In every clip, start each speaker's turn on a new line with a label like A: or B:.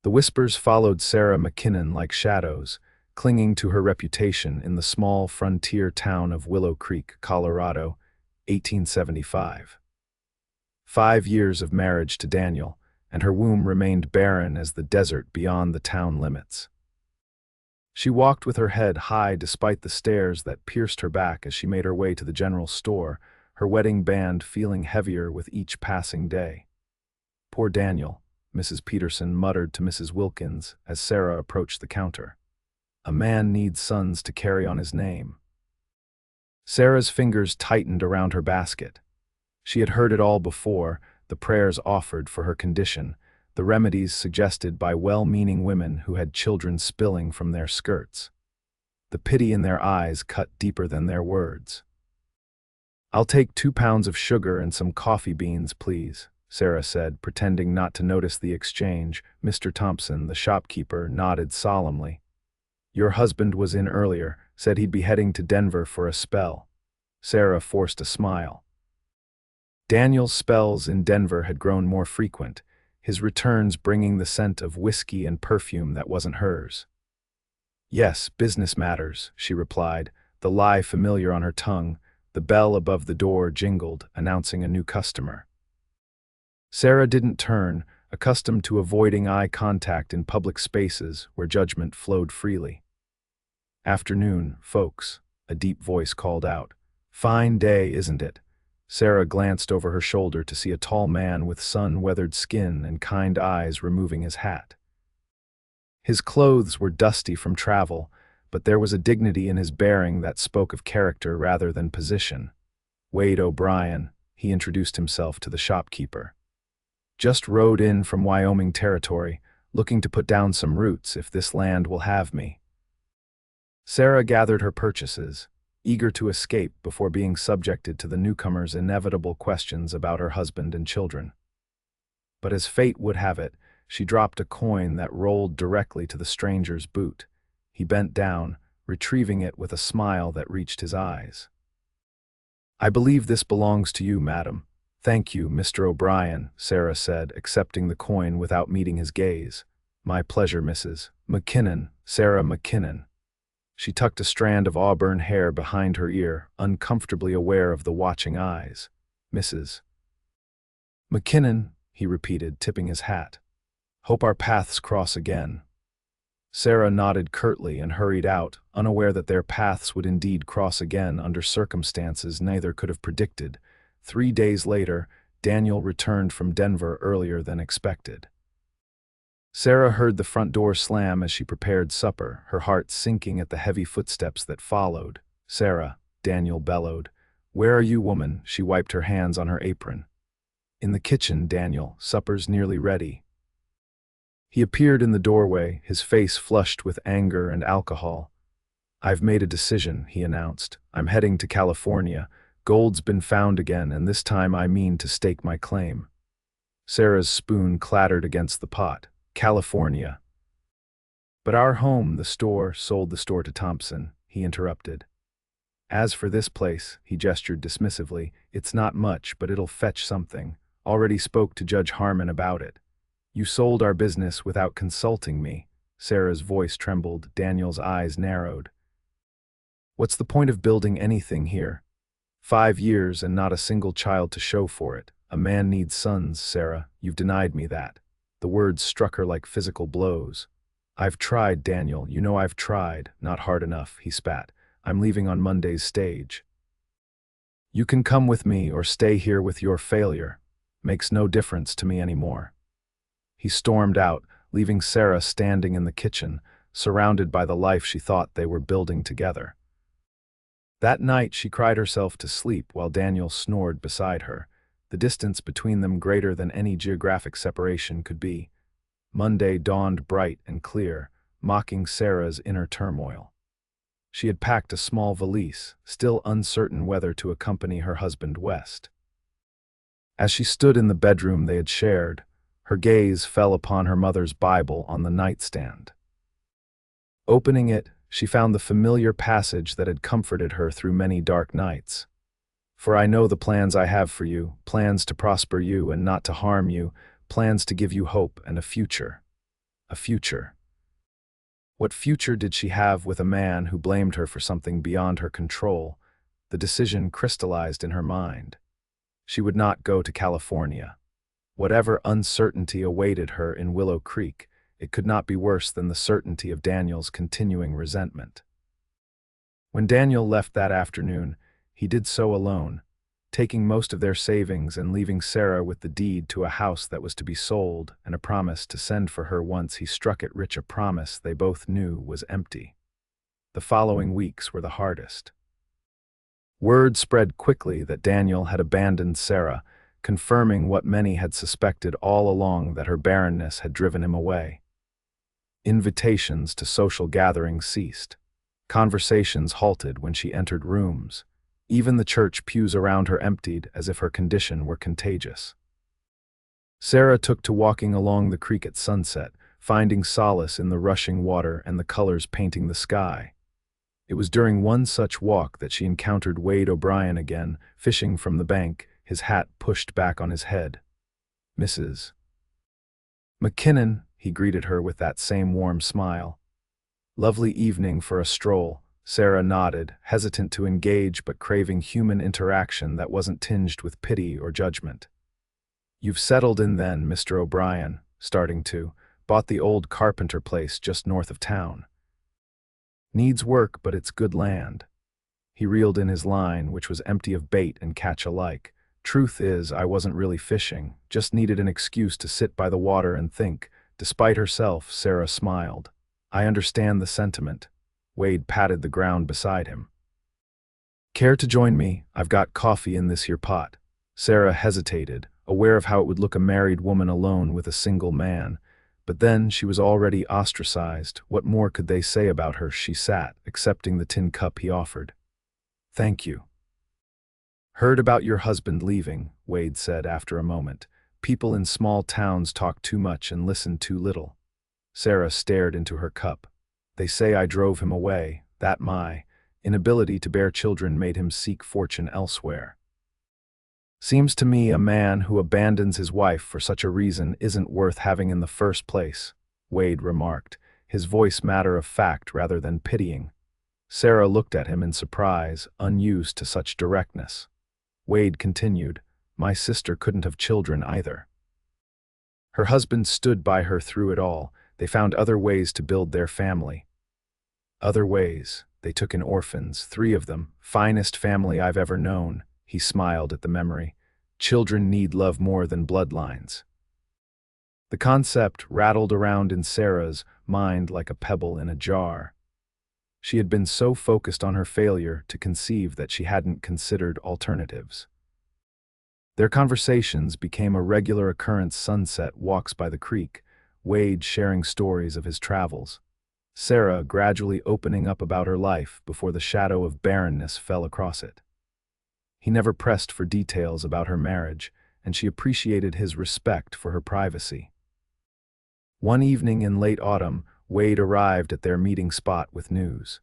A: The whispers followed Sarah McKinnon like shadows, clinging to her reputation in the small frontier town of Willow Creek, Colorado, 1875. 5 years of marriage to Daniel, and her womb remained barren as the desert beyond the town limits. She walked with her head high despite the stares that pierced her back as she made her way to the general store, her wedding band feeling heavier with each passing day. "Poor Daniel," Mrs. Peterson muttered to Mrs. Wilkins as Sarah approached the counter. "A man needs sons to carry on his name." Sarah's fingers tightened around her basket. She had heard it all before, the prayers offered for her condition, the remedies suggested by well-meaning women who had children spilling from their skirts. The pity in their eyes cut deeper than their words. "I'll take 2 pounds of sugar and some coffee beans, please," Sarah said, pretending not to notice the exchange. Mr. Thompson, the shopkeeper, nodded solemnly. "Your husband was in earlier, said he'd be heading to Denver for a spell." Sarah forced a smile. Daniel's spells in Denver had grown more frequent, his returns bringing the scent of whiskey and perfume that wasn't hers. "Yes, business matters," she replied, the lie familiar on her tongue. The bell above the door jingled, announcing a new customer. Sarah didn't turn, accustomed to avoiding eye contact in public spaces where judgment flowed freely. "Afternoon, folks," a deep voice called out. "Fine day, isn't it?" Sarah glanced over her shoulder to see a tall man with sun-weathered skin and kind eyes removing his hat. His clothes were dusty from travel, but there was a dignity in his bearing that spoke of character rather than position. "Wade O'Brien," he introduced himself to the shopkeeper. "Just rode in from Wyoming territory, looking to put down some roots if this land will have me." Sarah gathered her purchases, eager to escape before being subjected to the newcomer's inevitable questions about her husband and children. But as fate would have it, she dropped a coin that rolled directly to the stranger's boot. He bent down, retrieving it with a smile that reached his eyes. "I believe this belongs to you, madam." "Thank you, Mr. O'Brien," Sarah said, accepting the coin without meeting his gaze. "My pleasure, Mrs. McKinnon, Sarah McKinnon." She tucked a strand of auburn hair behind her ear, uncomfortably aware of the watching eyes. "Mrs. McKinnon," he repeated, tipping his hat. "Hope our paths cross again." Sarah nodded curtly and hurried out, unaware that their paths would indeed cross again under circumstances neither could have predicted. 3 days later, Daniel returned from Denver earlier than expected. Sarah heard the front door slam as she prepared supper, her heart sinking at the heavy footsteps that followed. "Sarah," Daniel bellowed. "Where are you, woman?" She wiped her hands on her apron. "In the kitchen, Daniel. Supper's nearly ready." He appeared in the doorway, his face flushed with anger and alcohol. "I've made a decision," he announced. "I'm heading to California. Gold's been found again, and this time I mean to stake my claim." Sarah's spoon clattered against the pot. "California." "But our home, the store," sold the store to Thompson, he interrupted. "As for this place," he gestured dismissively, "it's not much, but it'll fetch something. Already spoke to Judge Harmon about it." "You sold our business without consulting me." Sarah's voice trembled, Daniel's eyes narrowed. "What's the point of building anything here? 5 years and not a single child to show for it. A man needs sons, Sarah. You've denied me that." The words struck her like physical blows. "I've tried, Daniel. You know I've tried. Not hard enough," he spat. "I'm leaving on Monday's stage." "You can come with me or stay here with your failure. Makes no difference to me anymore." He stormed out, leaving Sarah standing in the kitchen, surrounded by the life she thought they were building together. That night she cried herself to sleep while Daniel snored beside her, the distance between them greater than any geographic separation could be. Monday dawned bright and clear, mocking Sarah's inner turmoil. She had packed a small valise, still uncertain whether to accompany her husband west. As she stood in the bedroom they had shared, her gaze fell upon her mother's Bible on the nightstand. Opening it, she found the familiar passage that had comforted her through many dark nights. "For I know the plans I have for you, plans to prosper you and not to harm you, plans to give you hope and a future." A future. What future did she have with a man who blamed her for something beyond her control? The decision crystallized in her mind. She would not go to California. Whatever uncertainty awaited her in Willow Creek, it could not be worse than the certainty of Daniel's continuing resentment. When Daniel left that afternoon, he did so alone, taking most of their savings and leaving Sarah with the deed to a house that was to be sold and a promise to send for her once he struck it rich, a promise they both knew was empty. The following weeks were the hardest. Word spread quickly that Daniel had abandoned Sarah, confirming what many had suspected all along, that her barrenness had driven him away. Invitations to social gatherings ceased. Conversations halted when she entered rooms. Even the church pews around her emptied as if her condition were contagious. Sarah took to walking along the creek at sunset, finding solace in the rushing water and the colors painting the sky. It was during one such walk that she encountered Wade O'Brien again, fishing from the bank, his hat pushed back on his head. "Mrs. McKinnon," he greeted her with that same warm smile. "Lovely evening for a stroll." Sarah nodded, hesitant to engage but craving human interaction that wasn't tinged with pity or judgment. "You've settled in then, Mr. O'Brien, starting to, bought the old carpenter place just north of town. Needs work, but it's good land." He reeled in his line, which was empty of bait and catch alike. "Truth is, I wasn't really fishing, just needed an excuse to sit by the water and think." Despite herself, Sarah smiled. "I understand the sentiment." Wade patted the ground beside him. "Care to join me? I've got coffee in this here pot." Sarah hesitated, aware of how it would look a married woman alone with a single man. But then she was already ostracized. What more could they say about her? She sat, accepting the tin cup he offered. "Thank you." "Heard about your husband leaving," Wade said after a moment. "People in small towns talk too much and listen too little." Sarah stared into her cup. "They say I drove him away, that my inability to bear children made him seek fortune elsewhere. Seems to me a man who abandons his wife for such a reason isn't worth having in the first place," Wade remarked, his voice matter of fact rather than pitying. Sarah looked at him in surprise, unused to such directness. Wade continued, "My sister couldn't have children either. Her husband stood by her through it all. They found other ways to build their family. Other ways. They took in orphans, 3 of them, finest family I've ever known." He smiled at the memory. "Children need love more than bloodlines." The concept rattled around in Sarah's mind like a pebble in a jar. She had been so focused on her failure to conceive that she hadn't considered alternatives. Their conversations became a regular occurrence: sunset walks by the creek, Wade sharing stories of his travels, Sarah gradually opening up about her life before the shadow of barrenness fell across it. He never pressed for details about her marriage, and she appreciated his respect for her privacy. One evening in late autumn, Wade arrived at their meeting spot with news.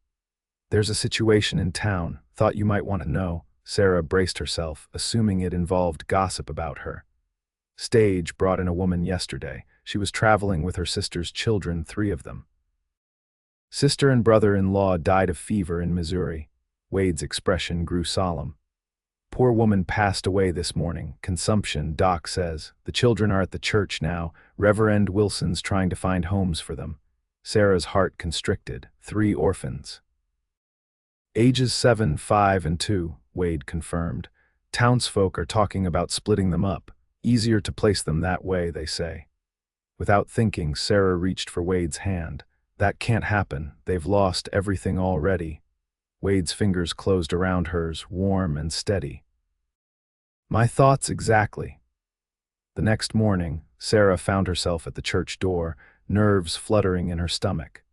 A: "There's a situation in town, thought you might want to know." Sarah braced herself, assuming it involved gossip about her. "Stage brought in a woman yesterday. She was traveling with her sister's children, 3 of them. Sister and brother-in-law died of fever in Missouri." Wade's expression grew solemn. "Poor woman passed away this morning. Consumption, doc says. The children are at the church now. Reverend Wilson's trying to find homes for them." Sarah's heart constricted. 3 orphans. "Ages 7, 5, and 2, Wade confirmed. "Townsfolk are talking about splitting them up. Easier to place them that way, they say." Without thinking, Sarah reached for Wade's hand. "That can't happen. They've lost everything already." Wade's fingers closed around hers, warm and steady. "My thoughts exactly." The next morning, Sarah found herself at the church door, nerves fluttering in her stomach.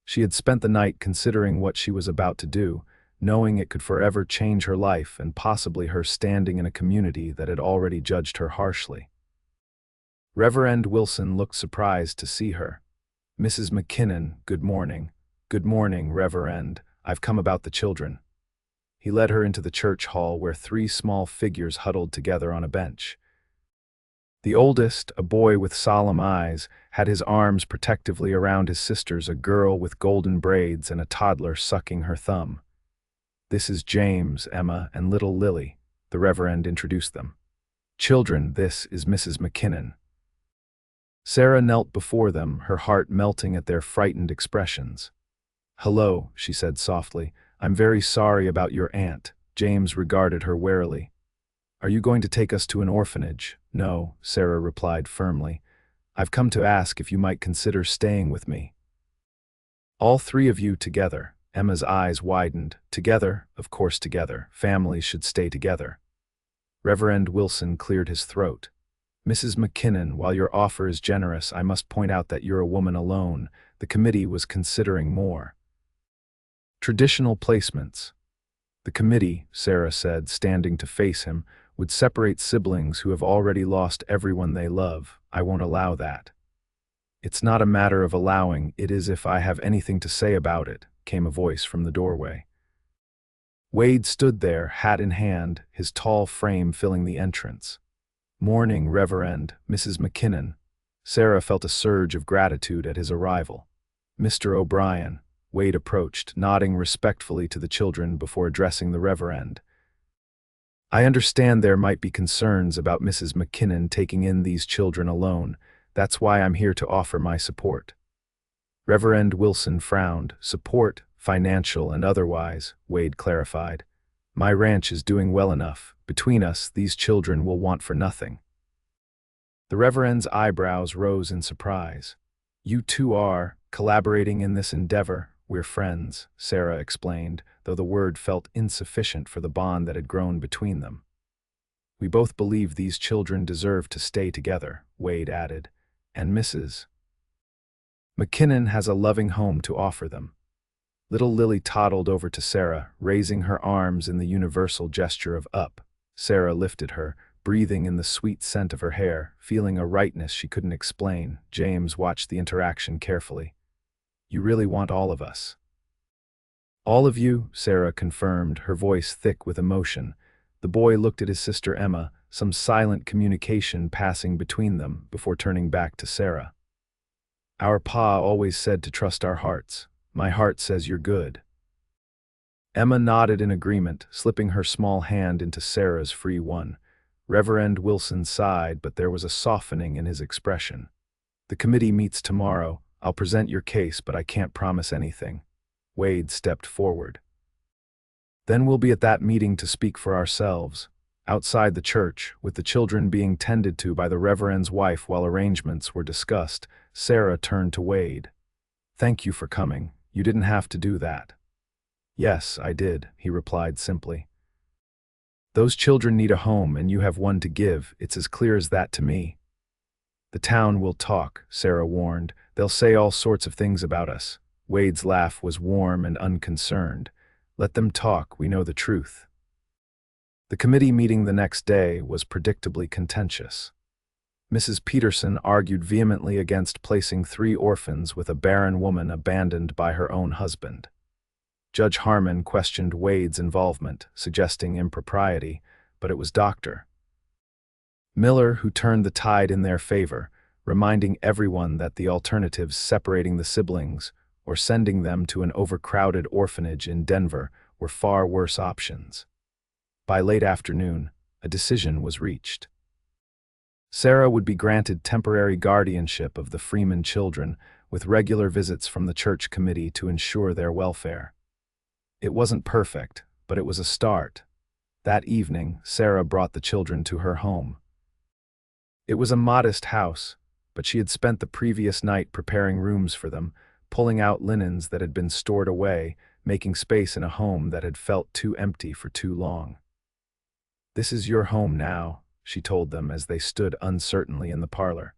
A: She had spent the night considering what she was about to do, knowing it could forever change her life and possibly her standing in a community that had already judged her harshly. Reverend Wilson looked surprised to see her. "Mrs. McKinnon, good morning." "Good morning, Reverend. I've come about the children." He led her into the church hall where 3 small figures huddled together on a bench. The oldest, a boy with solemn eyes, had his arms protectively around his sisters, a girl with golden braids and a toddler sucking her thumb. "This is James, Emma, and little Lily," the Reverend introduced them. "Children, this is Mrs. McKinnon." Sarah knelt before them, her heart melting at their frightened expressions. "Hello," she said softly. "I'm very sorry about your aunt." James regarded her warily. "Are you going to take us to an orphanage?" "No," Sarah replied firmly. "I've come to ask if you might consider staying with me." "All three of you together." Emma's eyes widened. "Together, of course together. Families should stay together." Reverend Wilson cleared his throat. "Mrs. McKinnon, while your offer is generous, I must point out that you're a woman alone. The committee was considering more. Traditional placements. The committee," Sarah said, standing to face him, "would separate siblings who have already lost everyone they love. I won't allow that." "It's not a matter of allowing, it is if I have anything to say about it," came a voice from the doorway. Wade stood there, hat in hand, his tall frame filling the entrance. "Morning, Reverend, Mrs. McKinnon." Sarah felt a surge of gratitude at his arrival. "Mr. O'Brien." Wade approached, nodding respectfully to the children before addressing the Reverend. "I understand there might be concerns about Mrs. McKinnon taking in these children alone. That's why I'm here to offer my support." Reverend Wilson frowned. "Support, financial and otherwise," Wade clarified. "My ranch is doing well enough. Between us, these children will want for nothing." The Reverend's eyebrows rose in surprise. "You two are collaborating in this endeavor?" "We're friends," Sarah explained, though the word felt insufficient for the bond that had grown between them. "We both believe these children deserve to stay together," Wade added, "and Mrs. McKinnon has a loving home to offer them." Little Lily toddled over to Sarah, raising her arms in the universal gesture of up. Sarah lifted her, breathing in the sweet scent of her hair, feeling a rightness she couldn't explain. James watched the interaction carefully. "You really want all of us?" "All of you," Sarah confirmed, her voice thick with emotion. The boy looked at his sister Emma, some silent communication passing between them before turning back to Sarah. "Our pa always said to trust our hearts. My heart says you're good." Emma nodded in agreement, slipping her small hand into Sarah's free one. Reverend Wilson sighed, but there was a softening in his expression. "The committee meets tomorrow. I'll present your case, but I can't promise anything." Wade stepped forward. "Then we'll be at that meeting to speak for ourselves." Outside the church, with the children being tended to by the Reverend's wife while arrangements were discussed, Sarah turned to Wade. "Thank you for coming. You didn't have to do that." "Yes, I did," he replied simply. "Those children need a home, and you have one to give. It's as clear as that to me." "The town will talk," Sarah warned. "They'll say all sorts of things about us." Wade's laugh was warm and unconcerned. "Let them talk, we know the truth." The committee meeting the next day was predictably contentious. Mrs. Peterson argued vehemently against placing 3 orphans with a barren woman abandoned by her own husband. Judge Harmon questioned Wade's involvement, suggesting impropriety, but it was Dr. Miller who turned the tide in their favor, reminding everyone that the alternatives separating the siblings or sending them to an overcrowded orphanage in Denver were far worse options. By late afternoon, a decision was reached. Sarah would be granted temporary guardianship of the Freeman children, with regular visits from the church committee to ensure their welfare. It wasn't perfect, but it was a start. That evening, Sarah brought the children to her home. It was a modest house, but she had spent the previous night preparing rooms for them, pulling out linens that had been stored away, making space in a home that had felt too empty for too long. "This is your home now," she told them as they stood uncertainly in the parlor.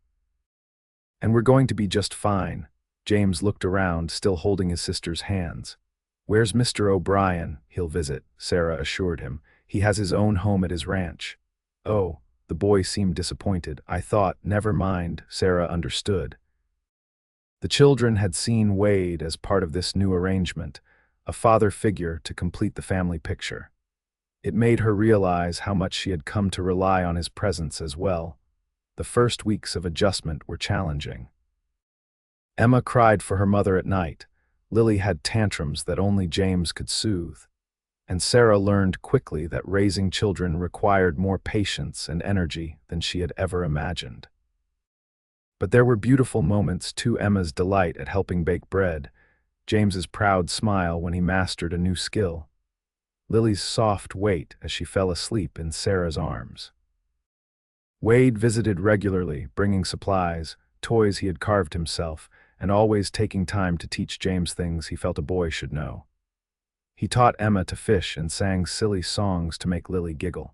A: "And we're going to be just fine." James looked around, still holding his sister's hands. "Where's Mr. O'Brien? He'll visit," Sarah assured him. "He has his own home at his ranch." "Oh," the boy seemed disappointed. "I thought, never mind." Sarah understood. The children had seen Wade as part of this new arrangement, a father figure to complete the family picture. It made her realize how much she had come to rely on his presence as well. The first weeks of adjustment were challenging. Emma cried for her mother at night. Lily had tantrums that only James could soothe. And Sarah learned quickly that raising children required more patience and energy than she had ever imagined. But there were beautiful moments too: Emma's delight at helping bake bread, James's proud smile when he mastered a new skill, Lily's soft weight as she fell asleep in Sarah's arms. Wade visited regularly, bringing supplies, toys he had carved himself, and always taking time to teach James things he felt a boy should know. He taught Emma to fish and sang silly songs to make Lily giggle.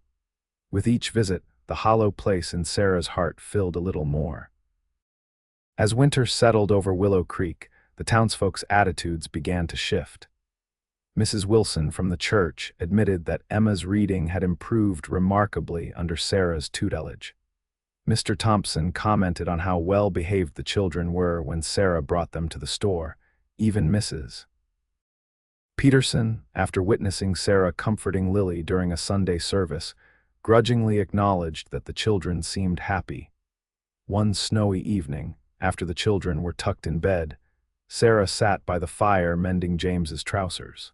A: With each visit, the hollow place in Sarah's heart filled a little more. As winter settled over Willow Creek, the townsfolk's attitudes began to shift. Mrs. Wilson from the church admitted that Emma's reading had improved remarkably under Sarah's tutelage. Mr. Thompson commented on how well-behaved the children were when Sarah brought them to the store, even Mrs. Peterson, after witnessing Sarah comforting Lily during a Sunday service, grudgingly acknowledged that the children seemed happy. One snowy evening, after the children were tucked in bed, Sarah sat by the fire mending James's trousers.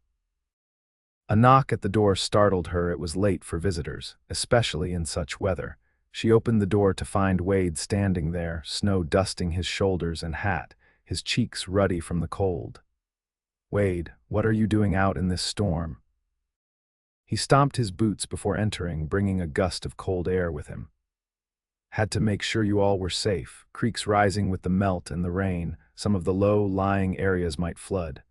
A: A knock at the door startled her. It was late for visitors, especially in such weather. She opened the door to find Wade standing there, snow dusting his shoulders and hat, his cheeks ruddy from the cold. "Wade, what are you doing out in this storm?" He stomped his boots before entering, bringing a gust of cold air with him. "Had to make sure you all were safe. Creeks rising with the melt and the rain. Some of the low-lying areas might flood."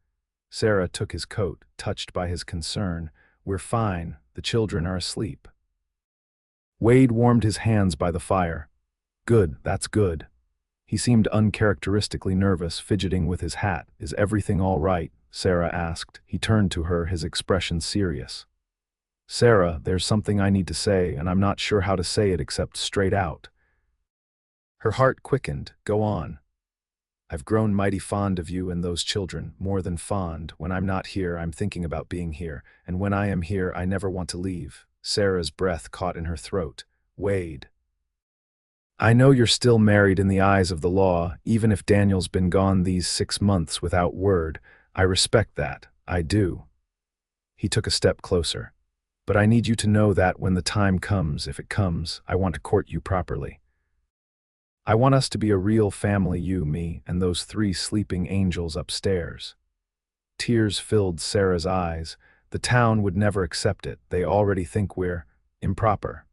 A: Sarah took his coat, touched by his concern. "We're fine. The children are asleep." Wade warmed his hands by the fire. "Good, that's good." He seemed uncharacteristically nervous, fidgeting with his hat. "Is everything all right?" Sarah asked. He turned to her, his expression serious. "Sarah, there's something I need to say, and I'm not sure how to say it except straight out." Her heart quickened. "Go on." "I've grown mighty fond of you and those children, more than fond. When I'm not here, I'm thinking about being here, and when I am here, I never want to leave." Sarah's breath caught in her throat. "Wade, I know you're still married in the eyes of the law, even if Daniel's been gone these 6 months without word. I respect that. I do." He took a step closer. "But I need you to know that when the time comes, if it comes, I want to court you properly. I want us to be a real family, you, me, and those 3 sleeping angels upstairs." Tears filled Sarah's eyes. "The town would never accept it. They already think we're improper.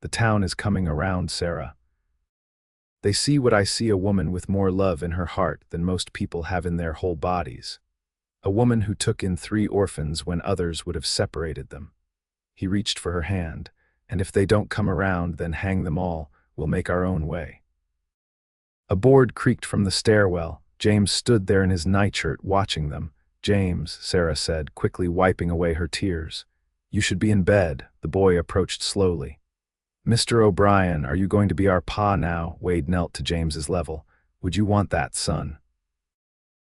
A: The town is coming around, Sarah. They see what I see: a woman with more love in her heart than most people have in their whole bodies. A woman who took in 3 orphans when others would have separated them." He reached for her hand. "And if they don't come around, then hang them all. We'll make our own way." A board creaked from the stairwell. James stood there in his nightshirt watching them. "James," Sarah said, quickly wiping away her tears. "You should be in bed." The boy approached slowly. "Mr. O'Brien, are you going to be our pa now?" Wade knelt to James's level. "Would you want that, son?"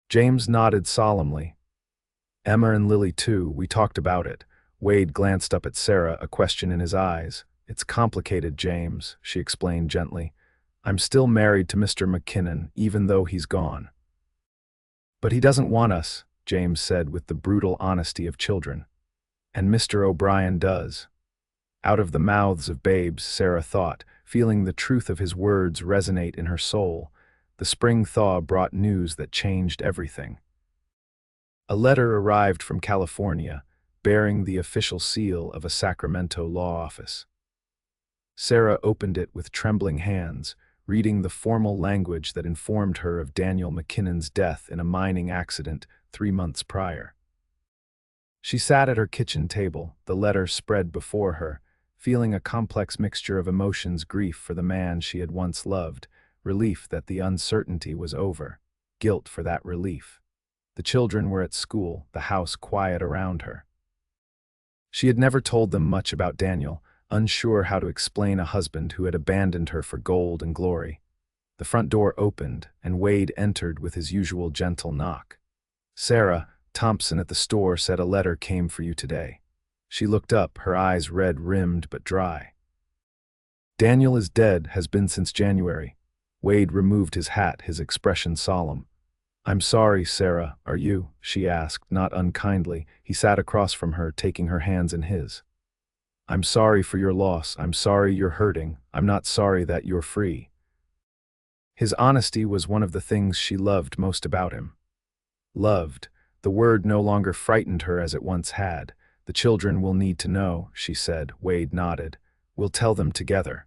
A: James nodded solemnly. "Emma and Lily too, we talked about it." Wade glanced up at Sarah, a question in his eyes. "It's complicated, James," she explained gently. "I'm still married to Mr. McKinnon, even though he's gone." "But he doesn't want us," James said with the brutal honesty of children. "And Mr. O'Brien does." Out of the mouths of babes, Sarah thought, feeling the truth of his words resonate in her soul. The spring thaw brought news that changed everything. A letter arrived from California, bearing the official seal of a Sacramento law office. Sarah opened it with trembling hands, reading the formal language that informed her of Daniel McKinnon's death in a mining accident 3 months prior. She sat at her kitchen table, the letter spread before her, feeling a complex mixture of emotions: grief for the man she had once loved, relief that the uncertainty was over, guilt for that relief. The children were at school, the house quiet around her. She had never told them much about Daniel, unsure how to explain a husband who had abandoned her for gold and glory. The front door opened, and Wade entered with his usual gentle knock. "Sarah, Thompson at the store said a letter came for you today." She looked up, her eyes red-rimmed but dry. Daniel is dead, has been since January. Wade removed his hat, his expression solemn. I'm sorry, Sarah, are you? She asked, not unkindly. He sat across from her, taking her hands in his. I'm sorry for your loss. I'm sorry you're hurting. I'm not sorry that you're free. His honesty was one of the things she loved most about him. Loved. The word no longer frightened her as it once had. The children will need to know, she said. Wade nodded. We'll tell them together.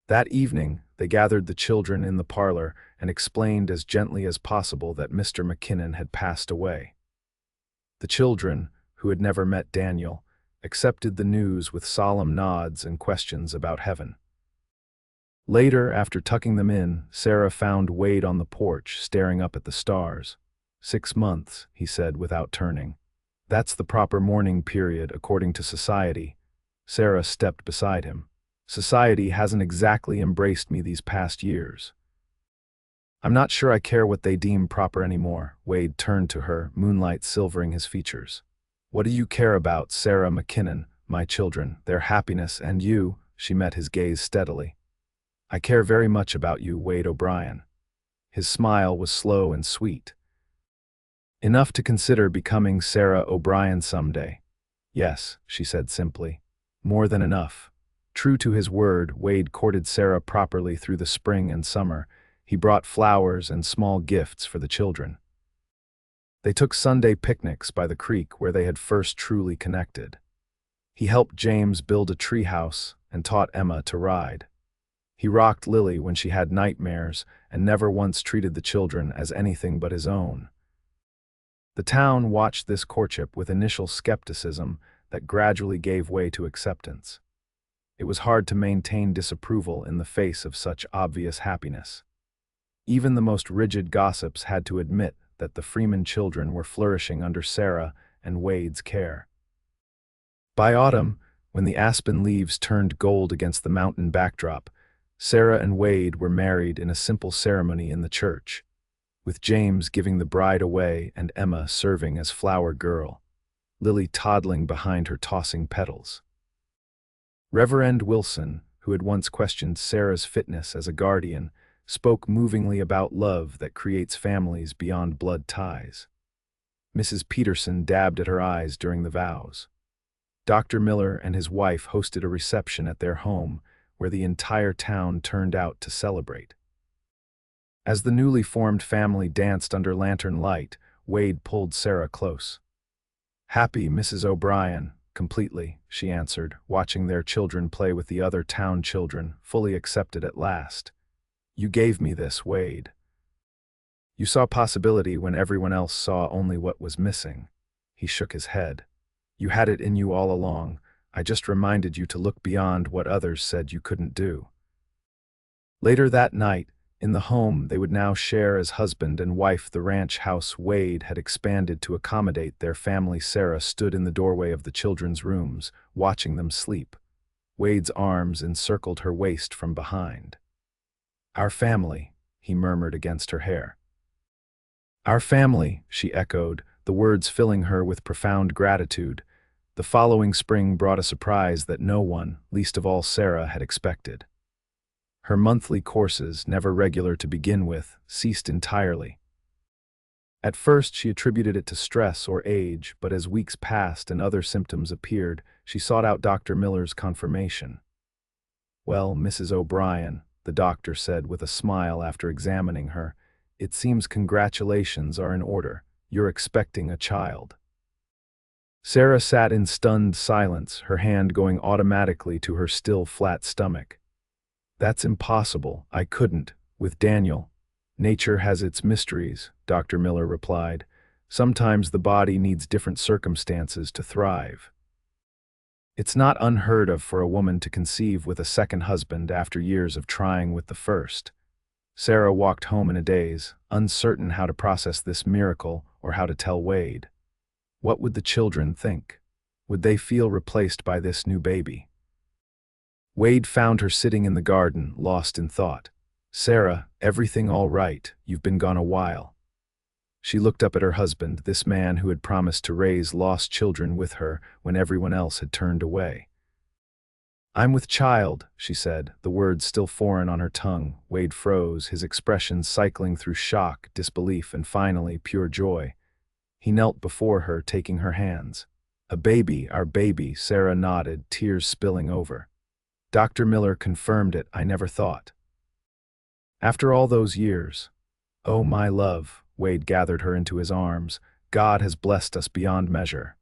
A: That evening, they gathered the children in the parlor and explained as gently as possible that Mr. McKinnon had passed away. The children, who had never met Daniel, accepted the news with solemn nods and questions about heaven. Later, after tucking them in, Sarah found Wade on the porch, staring up at the stars. 6 months, he said without turning. That's the proper mourning period, according to society. Sarah stepped beside him. Society hasn't exactly embraced me these past years. I'm not sure I care what they deem proper anymore. Wade turned to her, moonlight silvering his features. What do you care about, Sarah McKinnon? My children, their happiness, and you. She met his gaze steadily. I care very much about you, Wade O'Brien. His smile was slow and sweet. Enough to consider becoming Sarah O'Brien someday. Yes, she said simply. More than enough. True to his word, Wade courted Sarah properly through the spring and summer. He brought flowers and small gifts for the children. They took Sunday picnics by the creek where they had first truly connected. He helped James build a treehouse and taught Emma to ride. He rocked Lily when she had nightmares and never once treated the children as anything but his own. The town watched this courtship with initial skepticism that gradually gave way to acceptance. It was hard to maintain disapproval in the face of such obvious happiness. Even the most rigid gossips had to admit that the Freeman children were flourishing under Sarah and Wade's care. By autumn, when the aspen leaves turned gold against the mountain backdrop, Sarah and Wade were married in a simple ceremony in the church, with James giving the bride away and Emma serving as flower girl, Lily toddling behind her tossing petals. Reverend Wilson, who had once questioned Sarah's fitness as a guardian, spoke movingly about love that creates families beyond blood ties. Mrs. Peterson dabbed at her eyes during the vows. Dr. Miller and his wife hosted a reception at their home where the entire town turned out to celebrate. As the newly formed family danced under lantern light, Wade pulled Sarah close. Happy, Mrs. O'Brien, completely, she answered, watching their children play with the other town children, fully accepted at last. You gave me this, Wade. You saw possibility when everyone else saw only what was missing. He shook his head. You had it in you all along. I just reminded you to look beyond what others said you couldn't do. Later that night, in the home they would now share as husband and wife, the ranch house Wade had expanded to accommodate their family. Sarah stood in the doorway of the children's rooms, watching them sleep. Wade's arms encircled her waist from behind. Our family, he murmured against her hair. Our family, she echoed, the words filling her with profound gratitude. The following spring brought a surprise that no one, least of all Sarah, had expected. Her monthly courses, never regular to begin with, ceased entirely. At first she attributed it to stress or age, but as weeks passed and other symptoms appeared, she sought out Dr. Miller's confirmation. Well, Mrs. O'Brien, the doctor said with a smile after examining her, it seems congratulations are in order. You're expecting a child. Sarah sat in stunned silence, her hand going automatically to her still flat stomach. That's impossible. I couldn't, with Daniel. Nature has its mysteries, Dr. Miller replied. Sometimes the body needs different circumstances to thrive. It's not unheard of for a woman to conceive with a second husband after years of trying with the first. Sarah walked home in a daze, uncertain how to process this miracle or how to tell Wade. What would the children think? Would they feel replaced by this new baby? Wade found her sitting in the garden, lost in thought. Sarah, everything all right? You've been gone a while. She looked up at her husband, this man who had promised to raise lost children with her when everyone else had turned away. I'm with child, she said, the words still foreign on her tongue. Wade froze, his expression cycling through shock, disbelief, and finally, pure joy. He knelt before her, taking her hands. A baby, our baby, Sarah nodded, tears spilling over. Dr. Miller confirmed it, I never thought. After all those years. Oh, my love, Wade gathered her into his arms. God has blessed us beyond measure.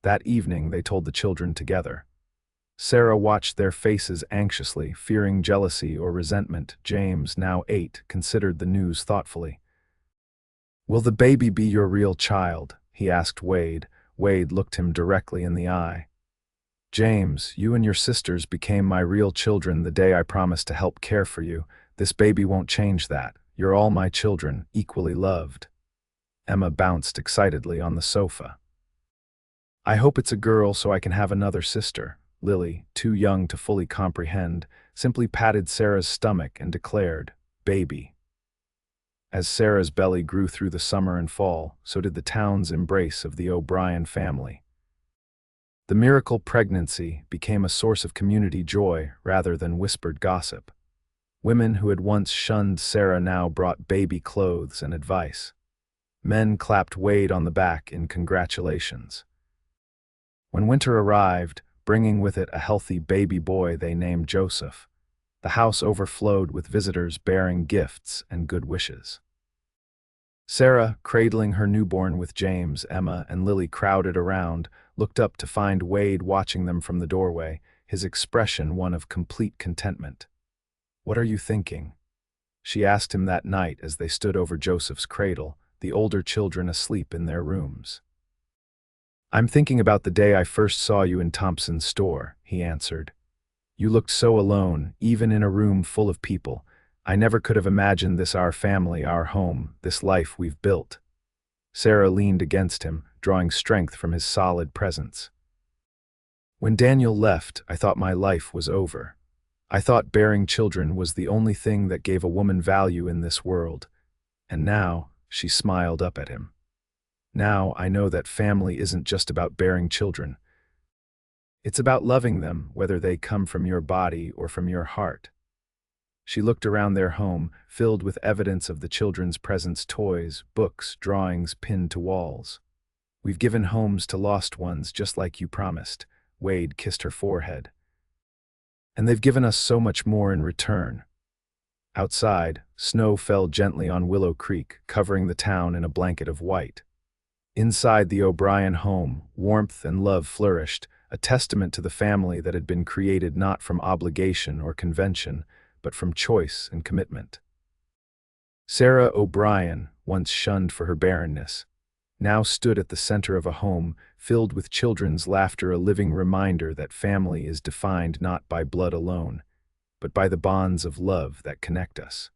A: That evening, they told the children together. Sarah watched their faces anxiously, fearing jealousy or resentment. James, now 8, considered the news thoughtfully. Will the baby be your real child? He asked Wade. Wade looked him directly in the eye. James, you and your sisters became my real children the day I promised to help care for you. This baby won't change that. You're all my children, equally loved. Emma bounced excitedly on the sofa. I hope it's a girl so I can have another sister. Lily, too young to fully comprehend, simply patted Sarah's stomach and declared, baby. As Sarah's belly grew through the summer and fall, so did the town's embrace of the O'Brien family. The miracle pregnancy became a source of community joy rather than whispered gossip. Women who had once shunned Sarah now brought baby clothes and advice. Men clapped Wade on the back in congratulations. When winter arrived, bringing with it a healthy baby boy they named Joseph, the house overflowed with visitors bearing gifts and good wishes. Sarah, cradling her newborn with James, Emma, and Lily crowded around, looked up to find Wade watching them from the doorway, his expression one of complete contentment. What are you thinking? She asked him that night as they stood over Joseph's cradle, the older children asleep in their rooms. I'm thinking about the day I first saw you in Thompson's store, he answered. You looked so alone, even in a room full of people. I never could have imagined this our family, our home, this life we've built. Sarah leaned against him, drawing strength from his solid presence. When Daniel left, I thought my life was over. I thought bearing children was the only thing that gave a woman value in this world. And now, she smiled up at him. Now I know that family isn't just about bearing children. It's about loving them, whether they come from your body or from your heart. She looked around their home, filled with evidence of the children's presents, toys, books, drawings pinned to walls. We've given homes to lost ones just like you promised. Wade kissed her forehead. And they've given us so much more in return. Outside, snow fell gently on Willow Creek, covering the town in a blanket of white. Inside the O'Brien home, warmth and love flourished, a testament to the family that had been created not from obligation or convention, but from choice and commitment. Sarah O'Brien, once shunned for her barrenness, now stood at the center of a home filled with children's laughter, a living reminder that family is defined not by blood alone, but by the bonds of love that connect us.